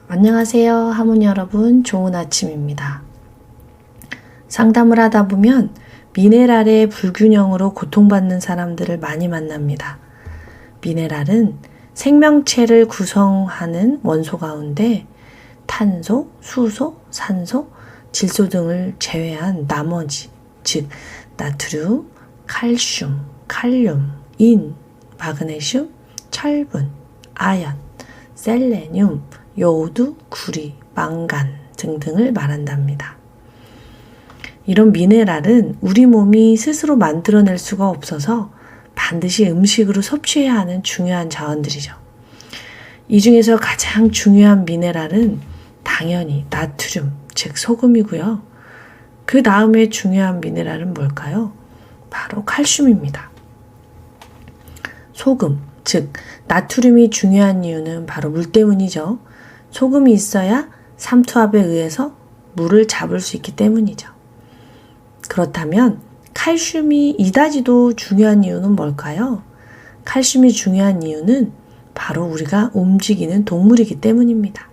안녕하세요, 하모니 여러분. 좋은 아침입니다. 상담을 하다 보면 미네랄의 불균형으로 고통받는 사람들을 많이 만납니다. 미네랄은 생명체를 구성하는 원소 가운데 탄소, 수소, 산소, 질소 등을 제외한 나머지, 즉 나트륨, 칼슘, 칼륨, 인, 마그네슘, 철분, 아연, 셀레늄, 요오드, 구리, 망간 등등을 말한답니다. 이런 미네랄은 우리 몸이 스스로 만들어낼 수가 없어서 반드시 음식으로 섭취해야 하는 중요한 자원들이죠. 이 중에서 가장 중요한 미네랄은 당연히 나트륨, 즉 소금이고요. 그 다음에 중요한 미네랄은 뭘까요? 바로 칼슘입니다. 소금, 즉 나트륨이 중요한 이유는 바로 물 때문이죠. 소금이 있어야 삼투압에 의해서 물을 잡을 수 있기 때문이죠. 그렇다면 칼슘이 이다지도 중요한 이유는 뭘까요? 칼슘이 중요한 이유는 바로 우리가 움직이는 동물이기 때문입니다.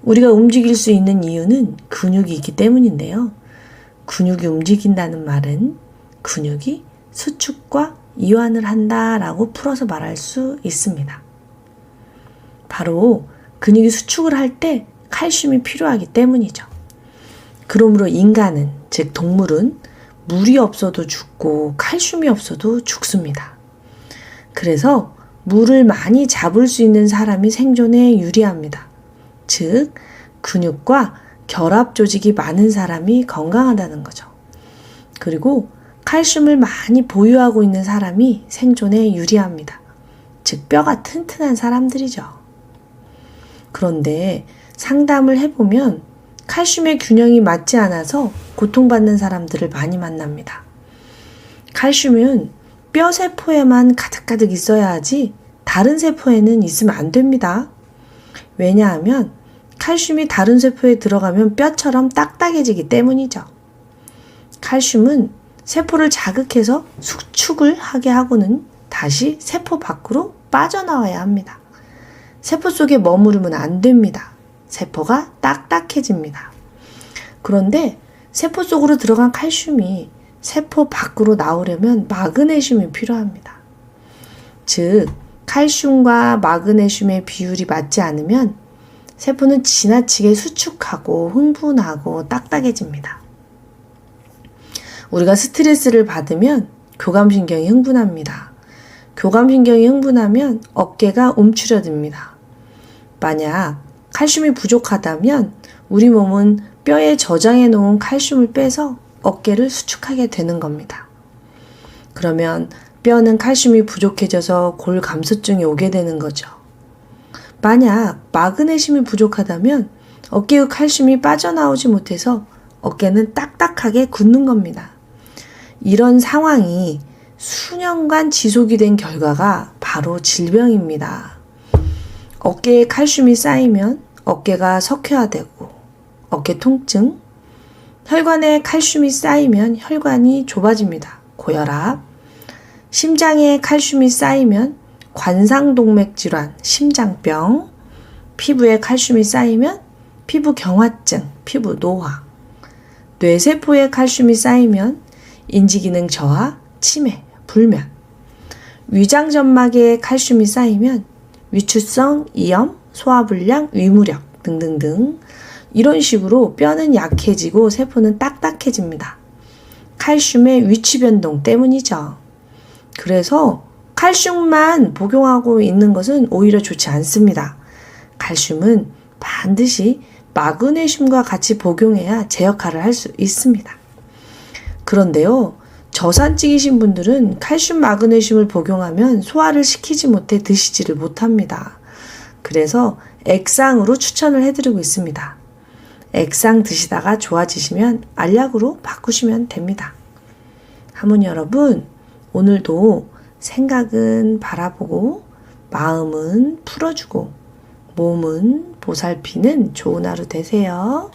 우리가 움직일 수 있는 이유는 근육이 있기 때문인데요. 근육이 움직인다는 말은 근육이 수축과 이완을 한다라고 풀어서 말할 수 있습니다. 바로 근육이 수축을 할 때 칼슘이 필요하기 때문이죠. 그러므로 인간은, 즉 동물은 물이 없어도 죽고 칼슘이 없어도 죽습니다. 그래서 물을 많이 잡을 수 있는 사람이 생존에 유리합니다. 즉 근육과 결합 조직이 많은 사람이 건강하다는 거죠. 그리고 칼슘을 많이 보유하고 있는 사람이 생존에 유리합니다. 즉 뼈가 튼튼한 사람들이죠. 그런데 상담을 해보면 칼슘의 균형이 맞지 않아서 고통받는 사람들을 많이 만납니다. 칼슘은 뼈 세포에만 가득가득 있어야 하지 다른 세포에는 있으면 안 됩니다. 왜냐하면 칼슘이 다른 세포에 들어가면 뼈처럼 딱딱해지기 때문이죠. 칼슘은 세포를 자극해서 수축을 하게 하고는 다시 세포 밖으로 빠져나와야 합니다. 세포 속에 머무르면 안 됩니다. 세포가 딱딱해집니다. 그런데 세포 속으로 들어간 칼슘이 세포 밖으로 나오려면 마그네슘이 필요합니다. 즉 칼슘과 마그네슘의 비율이 맞지 않으면 세포는 지나치게 수축하고 흥분하고 딱딱해집니다. 우리가 스트레스를 받으면 교감신경이 흥분합니다. 교감신경이 흥분하면 어깨가 움츠려듭니다. 만약 칼슘이 부족하다면 우리 몸은 뼈에 저장해 놓은 칼슘을 빼서 어깨를 수축하게 되는 겁니다. 그러면 뼈는 칼슘이 부족해져서 골감소증이 오게 되는 거죠. 만약 마그네슘이 부족하다면 어깨의 칼슘이 빠져나오지 못해서 어깨는 딱딱하게 굳는 겁니다. 이런 상황이 수년간 지속이 된 결과가 바로 질병입니다. 어깨에 칼슘이 쌓이면 어깨가 석회화되고 어깨 통증, 혈관에 칼슘이 쌓이면 혈관이 좁아집니다. 고혈압, 심장에 칼슘이 쌓이면 관상동맥 질환, 심장병, 피부에 칼슘이 쌓이면 피부 경화증, 피부 노화, 뇌세포에 칼슘이 쌓이면 인지기능 저하, 치매, 불면, 위장점막에 칼슘이 쌓이면 위축성, 이염, 소화불량, 위무력 등등등 이런 식으로 뼈는 약해지고 세포는 딱딱해집니다. 칼슘의 위치 변동 때문이죠. 그래서 칼슘만 복용하고 있는 것은 오히려 좋지 않습니다. 칼슘은 반드시 마그네슘과 같이 복용해야 제 역할을 할 수 있습니다. 그런데요, 저산증이신 분들은 칼슘, 마그네슘을 복용하면 소화를 시키지 못해 드시지를 못합니다. 그래서 액상으로 추천을 해드리고 있습니다. 액상 드시다가 좋아지시면 알약으로 바꾸시면 됩니다. 하모니 여러분, 오늘도 생각은 바라보고 마음은 풀어주고 몸은 보살피는 좋은 하루 되세요.